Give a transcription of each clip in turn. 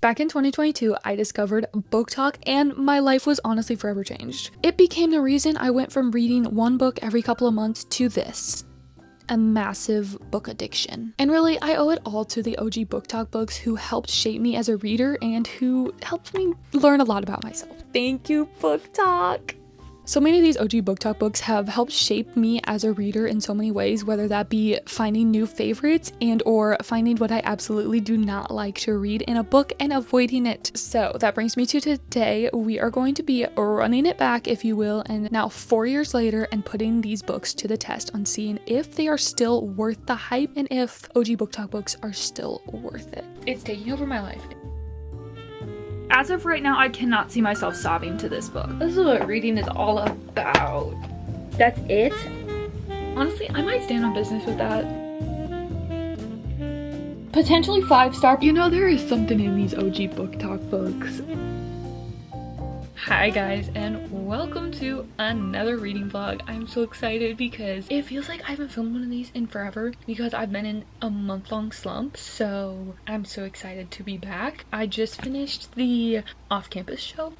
Back in 2022, I discovered BookTok and my life was honestly forever changed. It became the reason I went from reading one book every couple of months to this. A massive book addiction. And really, I owe it all to the OG BookTok books who helped shape me as a reader and who helped me learn a lot about myself. Thank you, BookTok! So many of these OG BookTok books have helped shape me as a reader in so many ways, whether that be finding new favorites and or finding what I absolutely do not like to read in a book and avoiding it. So that brings me to today. We are going to be running it back, if you will, and now 4 years later and putting these books to the test on seeing if they are still worth the hype and if OG BookTok books are still worth it. It's taking over my life. As of right now, I cannot see myself sobbing to this book. This is what reading is all about. That's it? Honestly, I might stand on business with that. Potentially 5-star. You know, there is something in these OG BookTok books. Hi guys, and welcome to another reading vlog. I'm so excited because it feels like I haven't filmed one of these in forever because I've been in a month-long slump, so I'm so excited to be back. I just finished the off-campus show.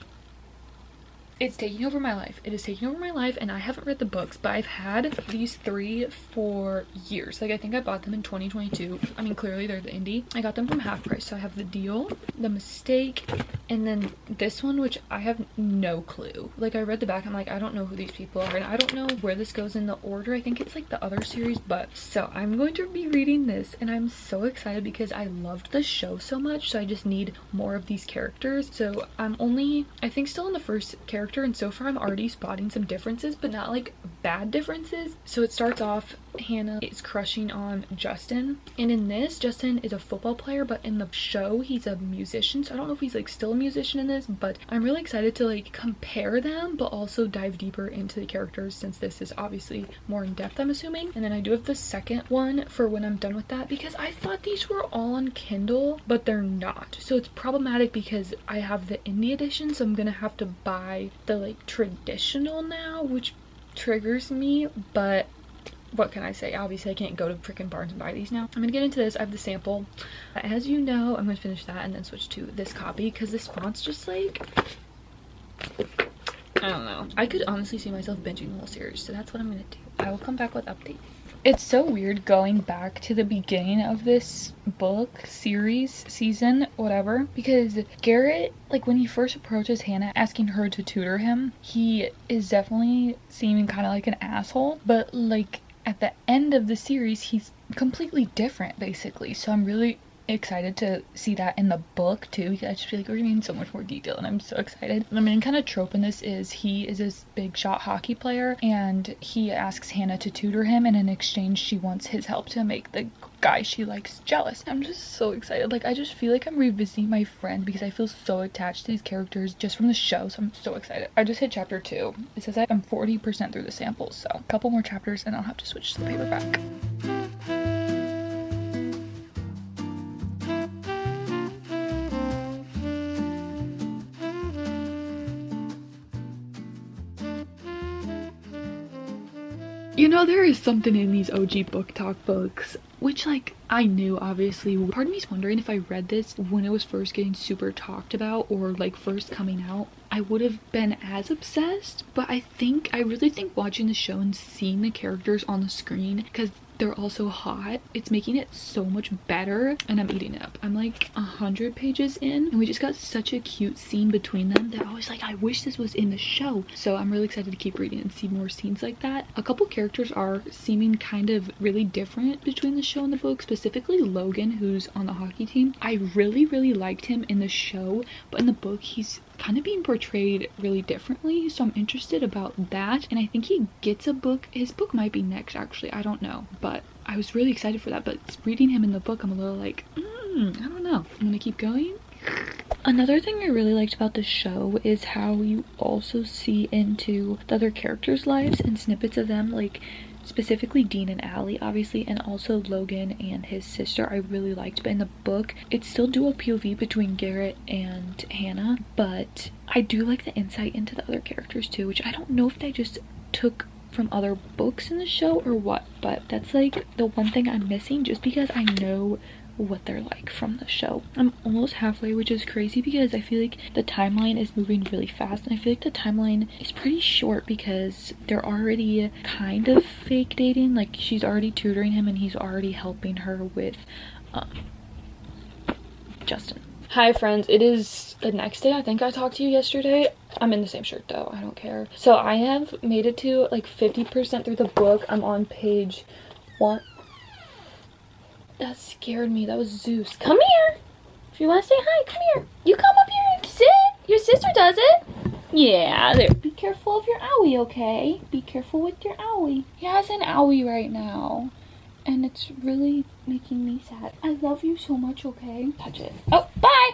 It's taking over my life. It is taking over my life, and I haven't read the books, but I've had these 3 for years. Like, I think I bought them in 2022. I mean, clearly they're the indie. I got them from half price, so I have The Deal, The Mistake, and then this one, which I have no clue. Like, I read the back, I'm like, I don't know who these people are, and I don't know where this goes in the order. I think it's like the other series, but so I'm going to be reading this, and I'm so excited because I loved the show so much, so I just need more of these characters. So I'm only, I think, still in the first character, and so far I'm already spotting some differences, but not like bad differences. So it starts off, Hannah is crushing on Justin, and in this, Justin is a football player, but in the show he's a musician. So I don't know if he's like still a musician in this, but I'm really excited to like compare them, but also dive deeper into the characters since this is obviously more in depth, I'm assuming. And then I do have the second one for when I'm done with that, because I thought these were all on Kindle, but they're not. So it's problematic because I have the indie edition, so I'm gonna have to buy the like traditional now, which triggers me, but what can I say? Obviously I can't go to freaking Barnes and buy these now. I'm gonna get into this. I have the sample. As you know, I'm gonna finish that and then switch to this copy because this font's just like, I don't know. I could honestly see myself binging the whole series, so that's what I'm gonna do. I will come back with updates. It's so weird going back to the beginning of this book, series, season, whatever, because Garrett, like when he first approaches Hannah asking her to tutor him, he is definitely seeming kind of like an asshole, but like at the end of the series, he's completely different basically. So I'm really excited to see that in the book too, because I just feel like we're getting so much more detail and I'm so excited. The main kind of trope in this is he is this big shot hockey player and he asks Hannah to tutor him, and in exchange she wants his help to make the guy she likes jealous. I'm just so excited. Like, I just feel like I'm revisiting my friend because I feel so attached to these characters just from the show, so I'm so excited. I just hit chapter 2. It says I'm 40% through the samples, so a couple more chapters and I'll have to switch to the paperback. You know, there is something in these OG BookTok books, which like I knew obviously. Part of me is wondering if I read this when it was first getting super talked about or like first coming out, I would have been as obsessed. But I really think watching the show and seeing the characters on the screen, because they're also hot, it's making it so much better, and I'm eating it up. I'm like 100 pages in and we just got such a cute scene between them that I was like, I wish this was in the show. So I'm really excited to keep reading and see more scenes like that. A couple characters are seeming kind of really different between the show and the book, specifically Logan, who's on the hockey team. I really liked him in the show, but in the book he's kind of being portrayed really differently, so I'm interested about that. And I think he gets a book. His book might be next, actually, I don't know, but I was really excited for that. But reading him in the book, I'm a little like, I don't know. I'm gonna keep going. Another thing I really liked about the show is how you also see into the other characters' lives and snippets of them, like specifically Dean and Allie, obviously, and also Logan and his sister I really liked. But in the book, it's still dual POV between Garrett and Hannah, but I do like the insight into the other characters too, which I don't know if they just took from other books in the show or what, but that's like the one thing I'm missing, just because I know what they're like from the show. I'm almost halfway, which is crazy because I feel like the timeline is moving really fast, and I feel like the timeline is pretty short because they're already kind of fake dating. Like, she's already tutoring him and he's already helping her with Justin. Hi friends, it is the next day. I think I talked to you yesterday. I'm in the same shirt though, I don't care. So I have made it to like 50% through the book. I'm on page 1. That scared me. That was Zeus. Come here. If you want to say hi, come here. You come up here and sit. Your sister does it. Yeah, there. Be careful of your owie, okay? Be careful with your owie. He has an owie right now, and it's really making me sad. I love you so much, okay? Touch it. Oh, bye.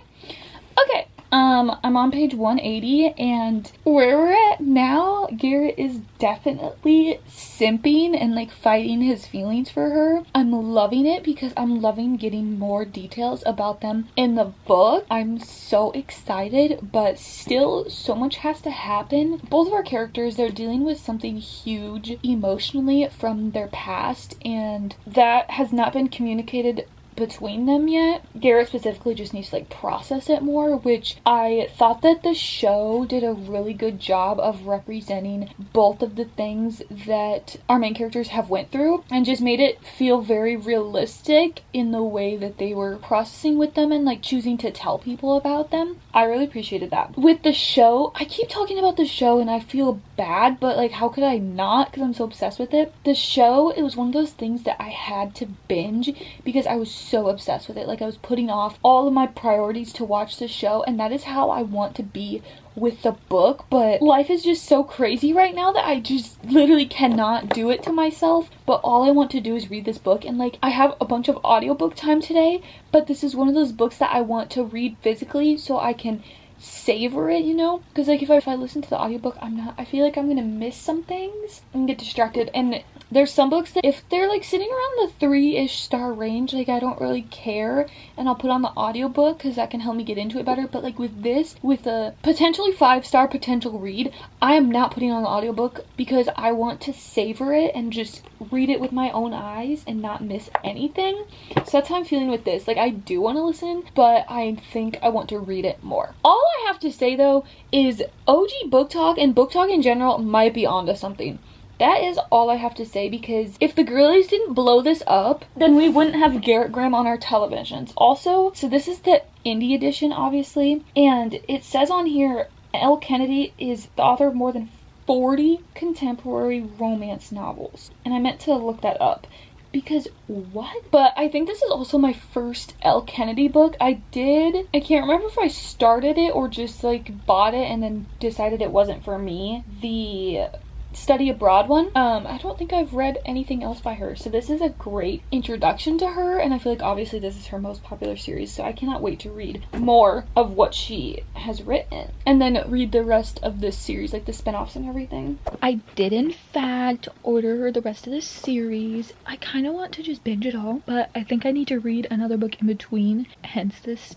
Okay. I'm on page 180, and where we're at now, Garrett is definitely simping and like fighting his feelings for her. I'm loving it because I'm loving getting more details about them in the book. I'm so excited, but still so much has to happen. Both of our characters, they're dealing with something huge emotionally from their past, and that has not been communicated between them yet. Garrett specifically just needs to like process it more, which I thought that the show did a really good job of representing both of the things that our main characters have went through, and just made it feel very realistic in the way that they were processing with them and like choosing to tell people about them. I really appreciated that. With the show, I keep talking about the show and I feel bad, but like how could I not, because I'm so obsessed with it. The show, it was one of those things that I had to binge because I was so obsessed with it. Like, I was putting off all of my priorities to watch the show, and that is how I want to be with the book. But life is just so crazy right now that I just literally cannot do it to myself. But all I want to do is read this book, and like I have a bunch of audiobook time today, but this is one of those books that I want to read physically so I can savor it, you know? Because like if I listen to the audiobook, I feel like I'm gonna miss some things and get distracted. And there's some books that if they're like sitting around the 3-ish star range, like I don't really care, and I'll put on the audiobook because that can help me get into it better. But like with this, with a potentially 5-star potential read, I am not putting on the audiobook because I want to savor it and just read it with my own eyes and not miss anything. So that's how I'm feeling with this. Like, I do want to listen, but I think I want to read it more. All I have to say though is OG BookTok and BookTok in general might be onto something. That is all I have to say, because if the girlies didn't blow this up, then we wouldn't have Garrett Graham on our televisions. Also, so this is the indie edition, obviously, and it says on here, L. Kennedy is the author of more than 40 contemporary romance novels. And I meant to look that up. Because what? But I think this is also my first L. Kennedy book. I can't remember if I started it or just like bought it and then decided it wasn't for me. The Study Abroad one. I don't think I've read anything else by her, so this is a great introduction to her, and I feel like obviously this is her most popular series, so I cannot wait to read more of what she has written and then read the rest of this series, like the spin-offs and everything. I did in fact order the rest of this series. I kind of want to just binge it all, but I think I need to read another book in between, hence this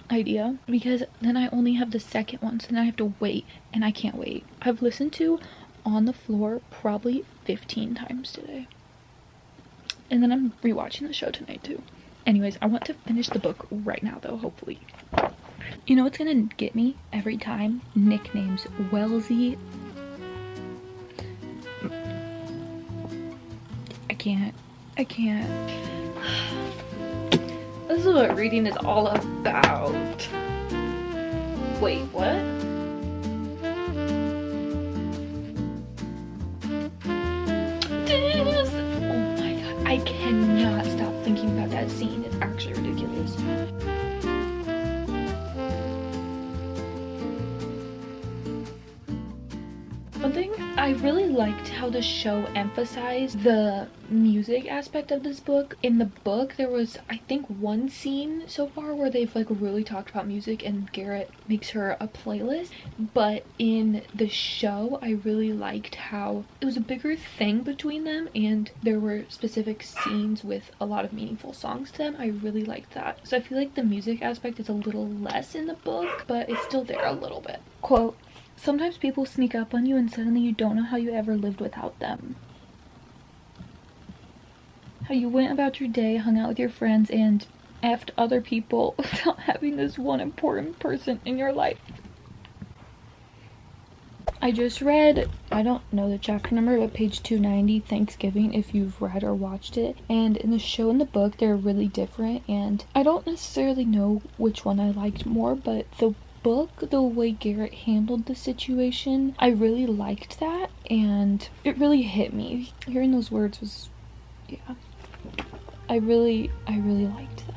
idea, because then I only have the second one, so then I have to wait, and I can't wait. I've listened to On the Floor probably 15 times today, and then I'm rewatching the show tonight too. Anyways, I want to finish the book right now though, hopefully. You know what's gonna get me every time? Nicknames. Wellesley. I can't. This is what reading is all about. Wait, what? I cannot stop thinking about that scene. It's actually ridiculous. One thing, I really liked how the show emphasized the music aspect of this book. In the book, there was, I think, one scene so far where they've like really talked about music and Garrett makes her a playlist. But in the show, I really liked how it was a bigger thing between them and there were specific scenes with a lot of meaningful songs to them. I really liked that. So I feel like the music aspect is a little less in the book, but it's still there a little bit. Quote, "Sometimes people sneak up on you and suddenly you don't know how you ever lived without them. How you went about your day, hung out with your friends, and effed other people without having this one important person in your life. I just read, I don't know the chapter number, but page 290, Thanksgiving, if you've read or watched it. And in the show and the book, they're really different. And I don't necessarily know which one I liked more, but the book, the way Garrett handled the situation, I really liked that. And it really hit me. Hearing those words was, yeah. I really liked that.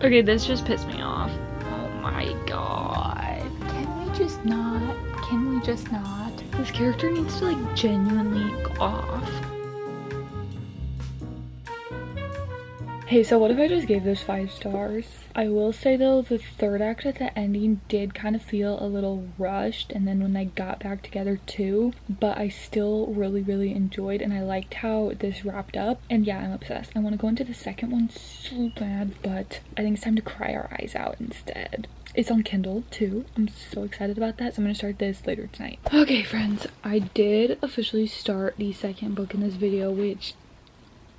Okay, this just pissed me off. Oh my god. Can we just not? Can we just not? This character needs to like genuinely go off. Hey, so what if I just gave this 5 stars? I will say though, the third act at the ending did kind of feel a little rushed, and then when they got back together too, but I still really enjoyed, and I liked how this wrapped up. And yeah, I'm obsessed. I want to go into the second one so bad, but I think it's time to cry our eyes out instead. It's on Kindle too. I'm so excited about that, so I'm gonna start this later tonight. Okay friends, I did officially start the second book in this video, which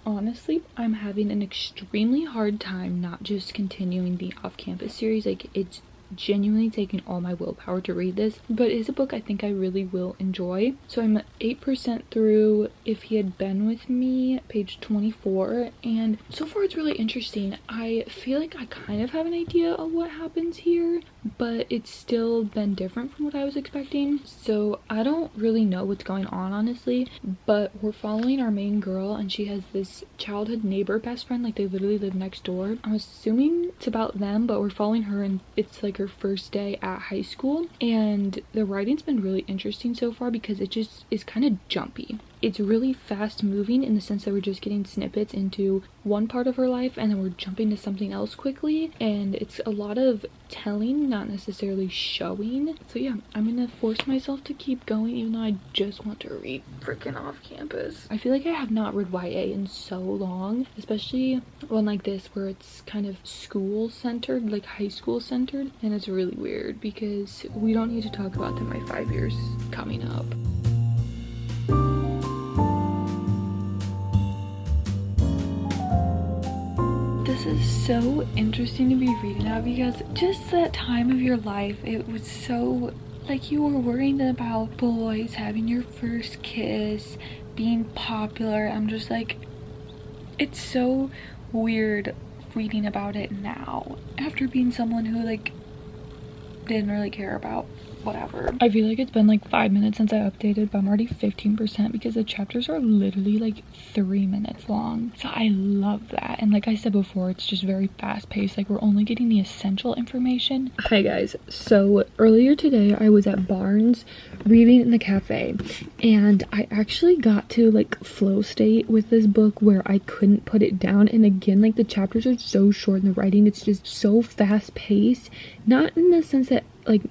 honestly, I'm having an extremely hard time not just continuing the off-campus series. Like, it's genuinely taking all my willpower to read this, but it is a book I think I really will enjoy. So I'm 8% through If He Had Been With Me, page 24, and so far it's really interesting. I feel like I kind of have an idea of what happens here, but it's still been different from what I was expecting, so I don't really know what's going on honestly. But we're following our main girl, and she has this childhood neighbor best friend, like they literally live next door. I'm assuming it's about them, but we're following her, and it's like her first day at high school, and the writing's been really interesting so far because it just is kind of jumpy. It's really fast moving in the sense that we're just getting snippets into one part of her life and then we're jumping to something else quickly, and it's a lot of telling, not necessarily showing. So yeah, I'm gonna force myself to keep going even though I just want to read freaking off campus. I feel like I have not read YA in so long, especially one like this where it's kind of school centered, like high school centered, and it's really weird because we don't need to talk about them my 5 years coming up. This is so interesting to be reading now because just that time of your life, it was so like you were worrying about boys having your first kiss, being popular. I'm just like, it's so weird reading about it now after being someone who like didn't really care about whatever. I feel like it's been like 5 minutes since I updated, but I'm already 15% because the chapters are literally like 3 minutes long. So I love that. And like I said before, it's just very fast paced. Like we're only getting the essential information. Hi guys. So earlier today I was at Barnes reading in the cafe, and I actually got to like flow state with this book where I couldn't put it down. And again, like the chapters are so short and the writing, it's just so fast paced. Not in the sense that like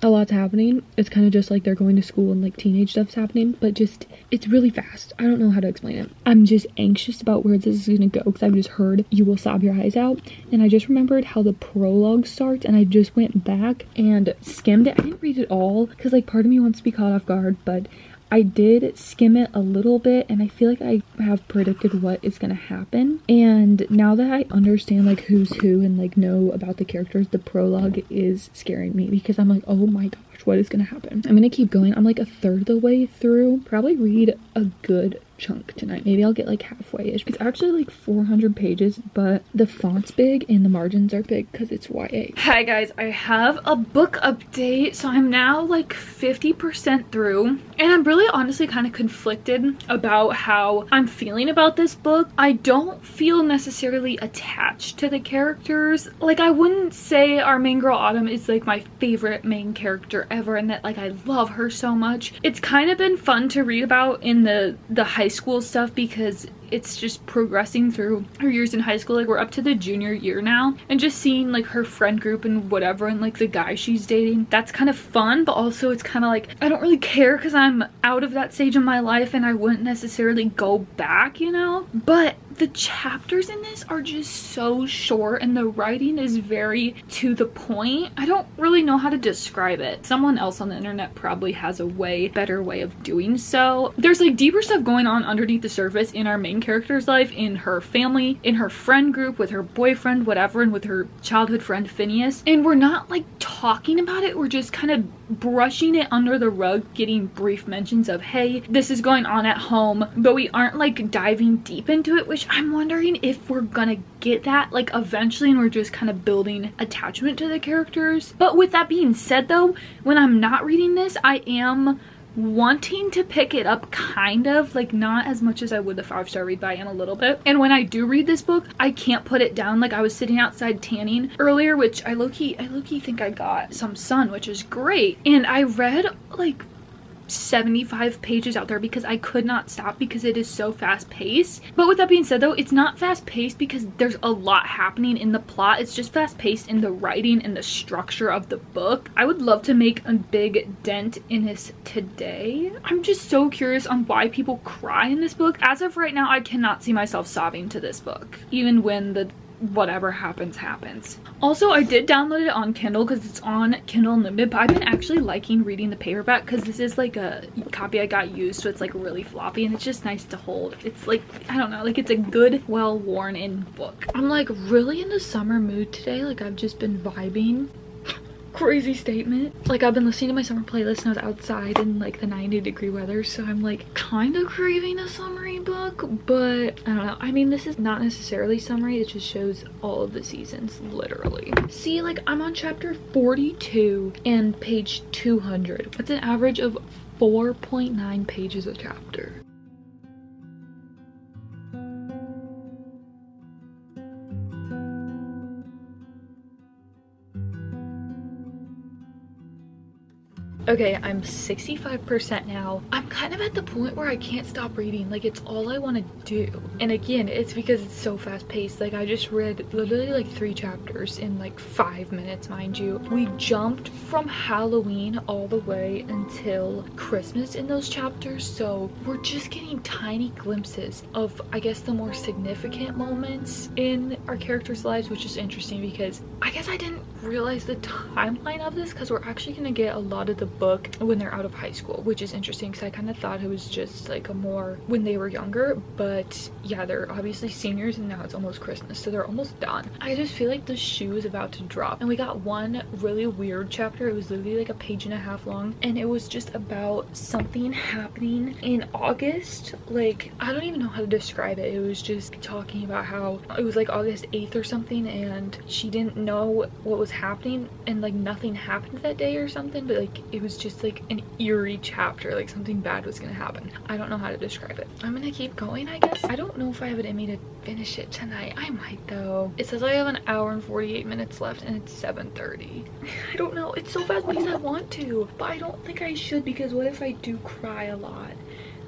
a lot's happening, it's kind of just like they're going to school and like teenage stuff's happening, but just it's really fast. I don't know how to explain it. I'm just anxious about where this is gonna go because I've just heard you will sob your eyes out, and I just remembered how the prologue starts, and I just went back and skimmed it. I didn't read it all because like part of me wants to be caught off guard, but I did skim it a little bit, and I feel like I have predicted what is gonna happen. And now that I understand like who's who and like know about the characters, the prologue is scaring me because I'm like, oh my gosh, what is gonna happen? I'm gonna keep going. I'm like a third of the way through. Probably read a good chunk tonight. Maybe I'll get like halfway-ish. It's actually like 400 pages, but the font's big and the margins are big because it's YA. Hi guys, I have a book update. So I'm now like 50% through, and I'm really honestly kind of conflicted about how I'm feeling about this book. I don't feel necessarily attached to the characters. Like I wouldn't say our main girl Autumn is like my favorite main character ever and that like I love her so much. It's kind of been fun to read about in the high school stuff because it's just progressing through her years in high school. Like we're up to the junior year now, and just seeing like her friend group and whatever, and like the guy she's dating, that's kind of fun. But also it's kind of like I don't really care because I'm out of that stage of my life and I wouldn't necessarily go back, you know. But the chapters in this are just so short and the writing is very to the point. I don't really know how to describe it. Someone else on the internet probably has a way better way of doing so. There's like deeper stuff going on underneath the surface in our main character's life, in her family, in her friend group, with her boyfriend, whatever, and with her childhood friend Phineas. And we're not like talking about it, we're just kind of brushing it under the rug, getting brief mentions of, hey, this is going on at home, but we aren't like diving deep into it, which I'm wondering if we're gonna get that like eventually, and we're just kind of building attachment to the characters. But with that being said though, when I'm not reading this, I am wanting to pick it up, kind of, like not as much as I would the 5-star read, but I am a little bit. And when I do read this book, I can't put it down. Like I was sitting outside tanning earlier, which I low-key think I got some sun, which is great, and I read like 75 pages out there because I could not stop because it is so fast paced. But with that being said though, it's not fast paced because there's a lot happening in the plot. It's just fast paced in the writing and the structure of the book. I would love to make a big dent in this today. I'm just so curious on why people cry in this book. As of right now, I cannot see myself sobbing to this book, even when the whatever happens. Also, I did download it on Kindle because it's on Kindle Unlimited, but I've been actually liking reading the paperback because this is like a copy I got used, so it's like really floppy and it's just nice to hold. It's like, I don't know, like it's a good, well worn in book. I'm like really in the summer mood today. Like I've just been vibing. Crazy statement. Like I've been listening to my summer playlist and I was outside in like the 90-degree weather, so I'm like kind of craving a summery book, but I don't know. I mean, this is not necessarily summery, it just shows all of the seasons literally. See, like I'm on chapter 42 and page 200. That's an average of 4.9 pages a chapter. Okay, I'm 65% now. I'm kind of at the point where I can't stop reading. Like it's all I want to do. And again, it's because it's so fast paced. Like I just read literally like 3 chapters in like 5 minutes, mind you. We jumped from Halloween all the way until Christmas in those chapters. So we're just getting tiny glimpses of, I guess, the more significant moments in our characters' lives, which is interesting because I guess I didn't realize the timeline of this because we're actually going to get a lot of the book when they're out of high school, which is interesting because I kind of thought it was just like a more when they were younger, but yeah, they're obviously seniors and now it's almost Christmas, so they're almost done. I just feel like the shoe is about to drop, and we got one really weird chapter. It was literally like a page and a half long, and it was just about something happening in August. Like I don't even know how to describe it. It was just talking about how it was like August 8th or something, and she didn't know what was happening, and like nothing happened that day or something, but like it was just like an eerie chapter, like something bad was gonna happen. I don't know how to describe it. I'm gonna keep going, I guess. I don't know if I have it in me to finish it tonight. I might though. It says I have an hour and 48 minutes left and it's 7:30. I don't know. It's so fast because I want to, but I don't think I should, because what if I do cry a lot?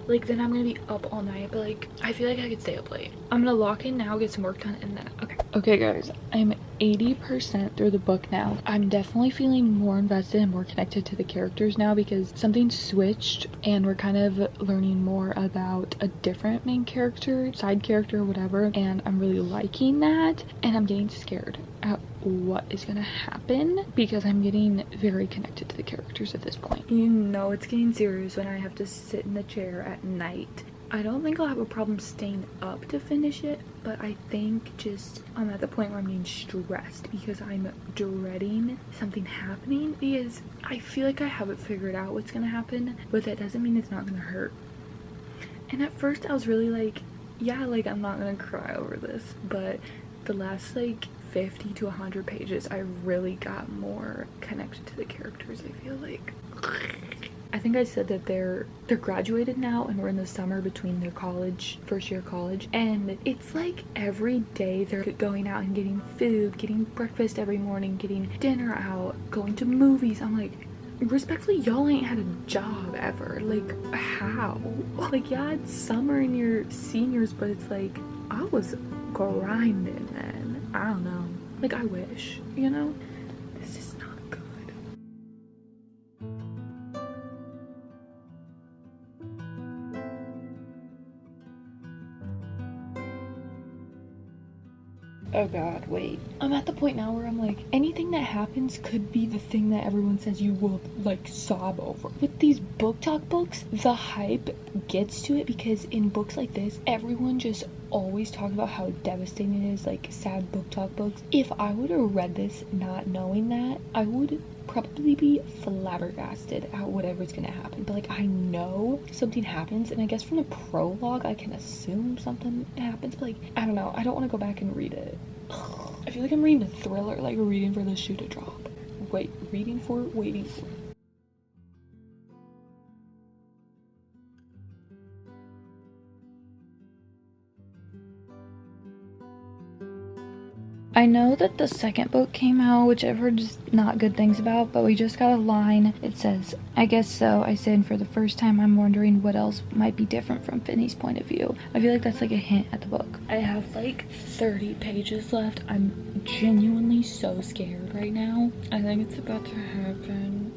Like then I'm gonna be up all night, but like I feel like I could stay up late. I'm gonna lock in now, get some work done, and then okay guys, I'm 80% through the book now. I'm definitely feeling more invested and more connected to the characters now because something switched and we're kind of learning more about a different main character, side character, whatever, and I'm really liking that, and I'm getting scared at what is gonna happen because I'm getting very connected to the characters at this point. You know it's getting serious when I have to sit in the chair at night. I don't think I'll have a problem staying up to finish it, but I think just I'm at the point where I'm getting stressed because I'm dreading something happening, because I feel like I have it figured out what's gonna happen, but that doesn't mean it's not gonna hurt. And at first I was really like, yeah, like I'm not gonna cry over this, but the last like 50 to 100 pages I really got more connected to the characters. I feel like I think I said that they're graduated now and we're in the summer between their college, first year of college, and it's like every day they're going out and getting food, getting breakfast every morning, getting dinner out, going to movies. I'm like, respectfully, y'all ain't had a job ever. Like how? Like yeah, it's summer and you're seniors, but it's like I was grinding then. I don't know, like I wish, you know. This is not good. Oh god, wait. I'm at the point now where I'm like, anything that happens could be the thing that everyone says you will like sob over. With these book talk books, the hype gets to it because in books like this, everyone just always talk about how devastating it is, like sad book talk books. If I would have read this not knowing that, I would probably be flabbergasted at whatever's gonna happen. But like, I know something happens, and I guess from the prologue I can assume something happens, but like, I don't know, I don't want to go back and read it. I feel like I'm reading a thriller, like reading for the shoe to drop. Wait, reading for, waiting for. I know that the second book came out, which I've heard just not good things about, but we just got a line. It says, "I guess so. I said for the first time I'm wondering what else might be different from Finney's point of view." I feel like that's like a hint at the book. I have like 30 pages left. I'm genuinely so scared right now. I think it's about to happen.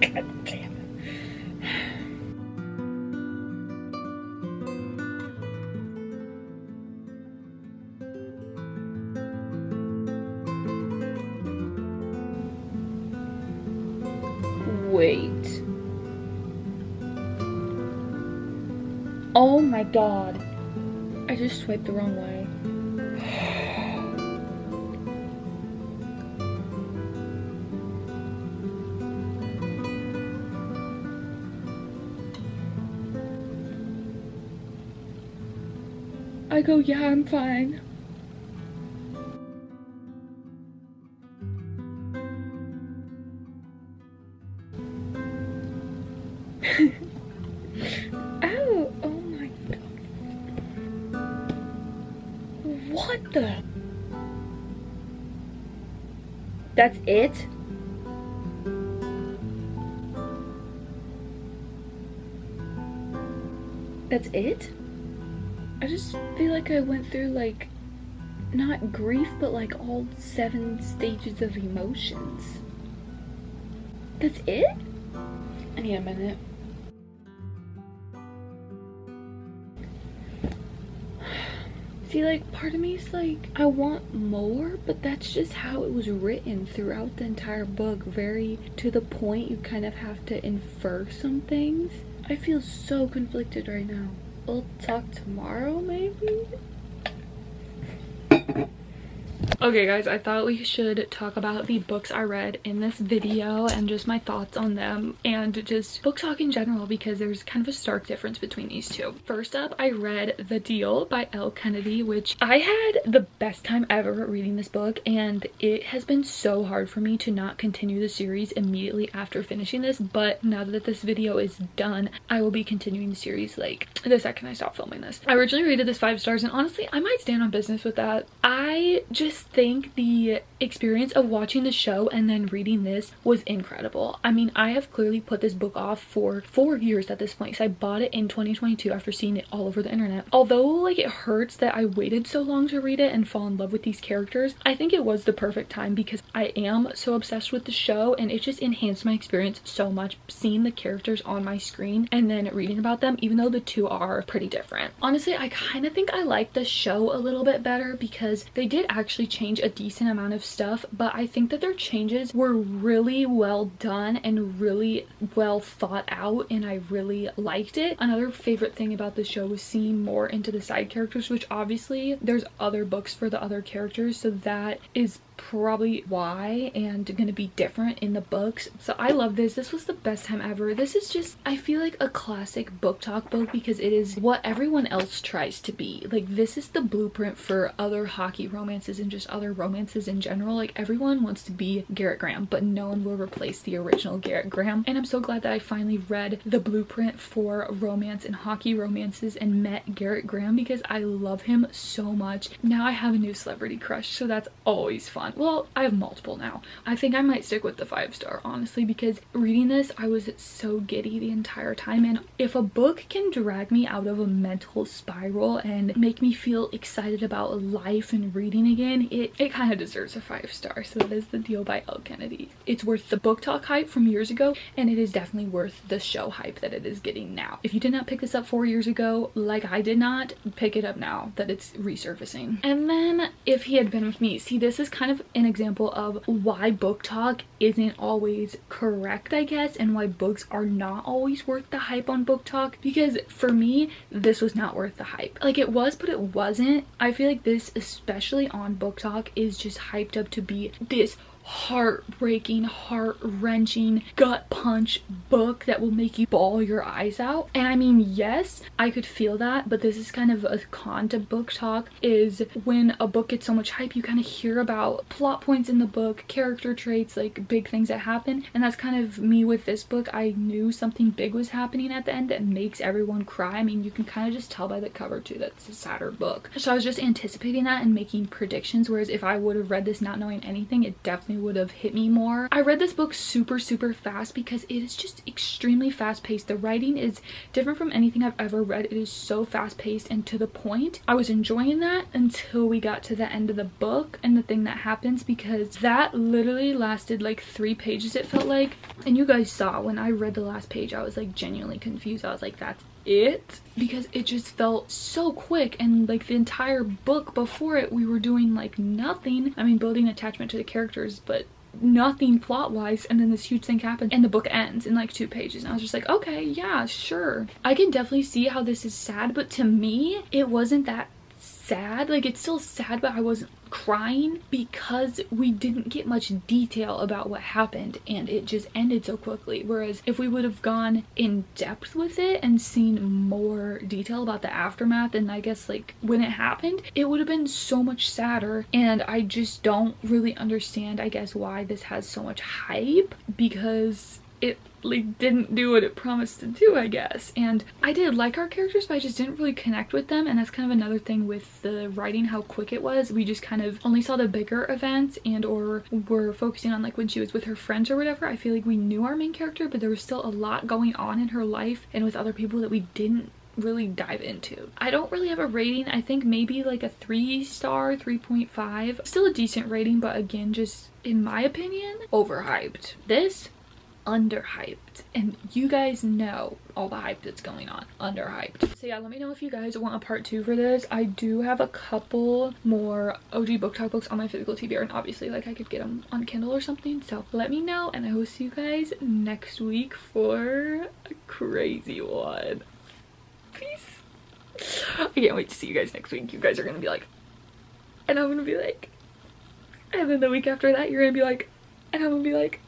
God damn it. Wait. Oh my god. I just swiped the wrong way. I go, yeah, I'm fine. Ow! Oh my god. What the? That's it? That's it? I just feel like I went through like, not grief, but like all 7 stages of emotions. That's it? I need a minute. See, like, part of me is like, I want more, but that's just how it was written throughout the entire book. Very to the point, you kind of have to infer some things. I feel so conflicted right now. We'll talk tomorrow, maybe? Okay guys, I thought we should talk about the books I read in this video and just my thoughts on them and just book talk in general, because there's kind of a stark difference between these two. First up, I read The Deal by Elle Kennedy, which I had the best time ever reading this book, and it has been so hard for me to not continue the series immediately after finishing this, but now that this video is done, I will be continuing the series like the second I stop filming this. I originally rated this 5 stars, and honestly, I might stand on business with that. I just think the experience of watching the show and then reading this was incredible. I mean, I have clearly put this book off for 4 years at this point, because I bought it in 2022 after seeing it all over the internet. Although like it hurts that I waited so long to read it and fall in love with these characters, I think it was the perfect time because I am so obsessed with the show, and it just enhanced my experience so much seeing the characters on my screen and then reading about them, even though the two are pretty different. Honestly, I kind of think I like the show a little bit better because they did actually change a decent amount of stuff, but I think that their changes were really well done and really well thought out, and I really liked it. Another favorite thing about the show was seeing more into the side characters, which obviously there's other books for the other characters, so that is probably why and gonna be different in the books. So I love this. This was the best time ever. This is just, I feel like, a classic book talk book because it is what everyone else tries to be. Like, this is the blueprint for other hockey romances and just other romances in general. Like, everyone wants to be Garrett Graham, but no one will replace the original Garrett Graham, and I'm so glad that I finally read the blueprint for romance and hockey romances and met Garrett Graham because I love him so much. Now I have a new celebrity crush, so that's always fun. on. Well, I have multiple now. I think I might stick with the 5-star, honestly, because reading this, I was so giddy the entire time. And if a book can drag me out of a mental spiral and make me feel excited about life and reading again, it kind of deserves a 5-star. So that is The Deal by Elle Kennedy. It's worth the book talk hype from years ago, and it is definitely worth the show hype that it is getting now. If you did not pick this up 4 years ago, like I did not, pick it up now that it's resurfacing. And then If He Had Been With Me. See, this is kind of an example of why book talk isn't always correct, I guess, and why books are not always worth the hype on book talk, because for me, this was not worth the hype. Like, it was, but it wasn't. I feel like this, especially on book talk, is just hyped up to be this heartbreaking, heart-wrenching, gut punch book that will make you bawl your eyes out. And I mean, yes, I could feel that, but this is kind of a con to book talk, is when a book gets so much hype, you kind of hear about plot points in the book, character traits, like big things that happen, and that's kind of me with this book. I knew something big was happening at the end that makes everyone cry. I mean, you can kind of just tell by the cover too that's a sadder book. So I was just anticipating that and making predictions, whereas if I would have read this not knowing anything, it definitely would have hit me more. I read this book super fast because it is just extremely fast paced. The writing is different from anything I've ever read. It is so fast paced and to the point. I was enjoying that until we got to the end of the book and the thing that happens, because that literally lasted like 3 pages, it felt like. And you guys saw when I read the last page, I was like genuinely confused. I was like, that's it? Because it just felt so quick, and like the entire book before it, we were doing like nothing. I mean, building attachment to the characters, but nothing plot wise, and then this huge thing happens and the book ends in like 2 pages, and I was just like, okay, yeah, sure. I can definitely see how this is sad, but to me it wasn't that sad. Like, it's still sad, but I wasn't crying because we didn't get much detail about what happened and it just ended so quickly. Whereas if we would have gone in depth with it and seen more detail about the aftermath and I guess like when it happened, it would have been so much sadder. And I just don't really understand, I guess, why this has so much hype, because it like didn't do what it promised to do, I guess. And I did like our characters, but I just didn't really connect with them, and that's kind of another thing with the writing, how quick it was. We just kind of only saw the bigger events, and or were focusing on like when she was with her friends or whatever. I feel like we knew our main character, but there was still a lot going on in her life and with other people that we didn't really dive into. I don't really have a rating. I think maybe like a 3-star, 3.5. Still a decent rating, but again, just in my opinion, overhyped. This, underhyped, and you guys know all the hype that's going on. Underhyped. So yeah, let me know if you guys want a part 2 for this. I do have a couple more OG BookTok books on my physical TBR, and obviously like I could get them on Kindle or something, so let me know, and I will see you guys next week for a crazy one. Peace. I can't wait to see you guys next week. You guys are gonna be like, and I'm gonna be like, and then the week after that you're gonna be like, and I'm gonna be like,